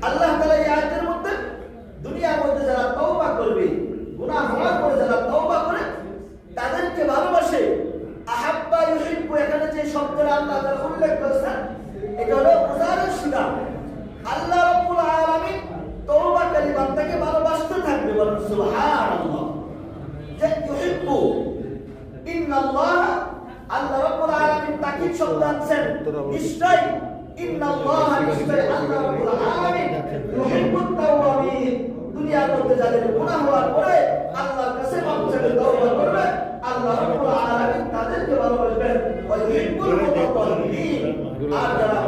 আল্লাহ তাআলা এই আয়াতের মধ্যে দুনিয়ার মধ্যে যারা তওবা করবে, গুনাহ হওয়ার পরে যারা তওবা করে তাদেরকে ভালোবাসে, আহাব্বা ইউহিব্বু, এখানে যে শব্দটা আল্লাহ তাআলা উল্লেখ করেছেন এটা হলো মুজাররদ শিরা। আল্লাহ রাব্বুল আলামিন তওবাকারী বান্দাকে ভালোবাসতে থাকবে, বলেন সুবহানাল্লাহ। যে ইউহিব্বু, ইন্নাল্লাহ, আল্লাহ রাব্বুল আলামিন তাকিদ শব্দ আনছেন, নিশ্চয় ইন্নাল্লাহা, নিশ্চয় আল্লাহ রাব্বুল আলামিন ইউহিব্বুত তাওয়াবিন, দুনিয়ার মধ্যে যাদের গুনাহ হওয়ার পরে আল্লাহর কাছে মাফ চাইতে তওবা করবে, আল্লাহ রাব্বুল আলামিন তাদেরকে ভালোবাসবেন। ওয়া ইউহিব্বুল মুতাতাহহিরিন, আর যারা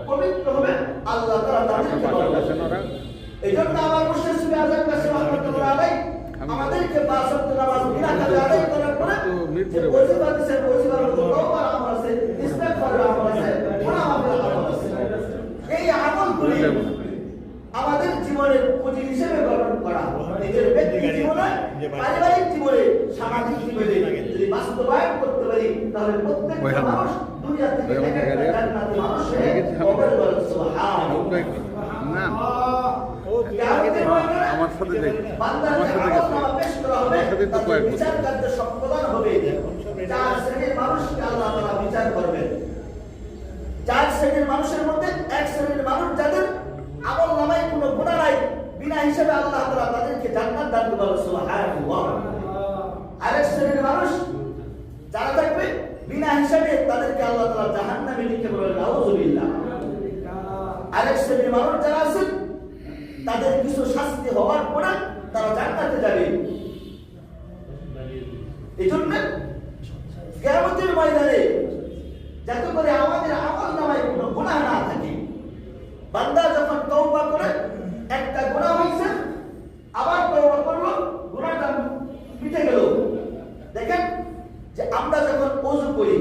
পবিত্র হবে আল্লাহ তাআলা তাদেরকে ভালোবাসেন। এইজন্য আমার মুর্শিদ সুফি আযম কাসেম রাহমাতুল্লাহ আলাইহি আমাদেরকে পাঁচ ওয়াক্ত নামাজ বিনা কাজে আদায় করার পরে যে ওয়াজিবা দিয়েছেন, ওয়াজিবার মধ্যে তওবার আমল আছে, ইস্তিগফারের আমল আছে, গুনাহ মাফের আমল আছে। এই আমলগুলি আমাদের জীবনের পুঁজি হিসেবে গ্রহণ করা, নিজের ব্যক্তি জীবনে, পারিবারিক জীবনে, সামাজিক জীবনে যদি বাস্তবায়ন করতে পারি তাহলে প্রত্যেকটা মানুষ দুনিয়া থেকে জান্নাতি মানুষ হয়ে কবরে, বলেন সুবহানাল্লাহ। আমার সাথে বিচার কার্য সম্পাদন হবে। চার শ্রেণীর মানুষকে আল্লাহ তাআলা বিচার করবেন। চার শ্রেণীর মানুষের মধ্যে এক শ্রেণীর মানুষ যাদের আমল নামায় কোনো গুনাহ নাই, বিনা হিসাবে আল্লাহ তাআলা তাদেরকে জান্নাত দান করবেন, সুবহানাল্লাহ। আরেক শ্রেণীর মানুষ যারা থাকবে বিনা হিসাবে তাদেরকে আল্লাহ তাআলা জাহান্নামে নিক্ষেপ করবেন, নাউযুবিল্লাহ। আরেক শ্রেণীর মানুষ যারা আছে তাদের কিছু শাস্তি হওয়ার পরে তারা জান্নাতে যাবে। এজন্য কিয়ামতের ময়দানে যাতে করে আমাদের আমল নামায় কোনো গুনাহ না থাকে, বান্দা যখন তওবা করে একটা গুনাহ হয়েছে আবার তওবা করলো, গুনাহটা মিটে গেল। দেখেন যে আমরা যখন ওযু করি,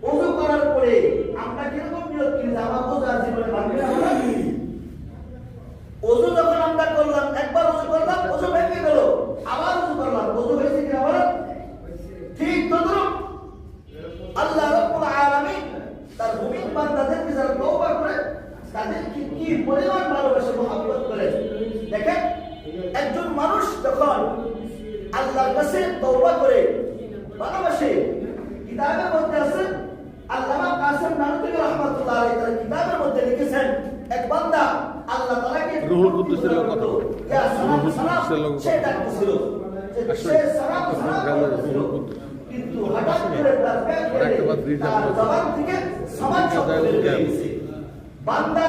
ওযু করার পরে আমরা কিরকম নিয়ত করি যে আমার ওযু আর জীবনে ভাঙবে না। ওযু যখন আমরা করলাম, একবার ওযু করলাম, ওযু ভেঙে গেল, আবার ওযু করলাম, ওযু হয়েছে কি আবার? ঠিক তদ্রুপ আল্লাহ রাব্বুল আলামিন তার মুমিন বান্দাদেরকে যারা তওবা করে তাদেরকে কি পরিমাণ ভালোবাসে, মহব্বত করে। দেখেন একজন মানুষ যখন আল্লাহর কাছে তওবা করে ভালোবাসে, কিতাবের মধ্যে আছে, আল্লামা কাসেম নানুতুবি রাহমাতুল্লাহ আলাইহি তার কিতাবের মধ্যে লিখেছেন, এক বান্দা আল্লাহ তাআলাকে রুহুল কুদ্দুসের লোক কথা, ইয়া সালাম সালাম সে ডাকছিল, সে সালাম সালাম কিন্তু হঠাৎ করে তার জবান থেকে সমান শব্দ বের হয়ে গেছে। বান্দা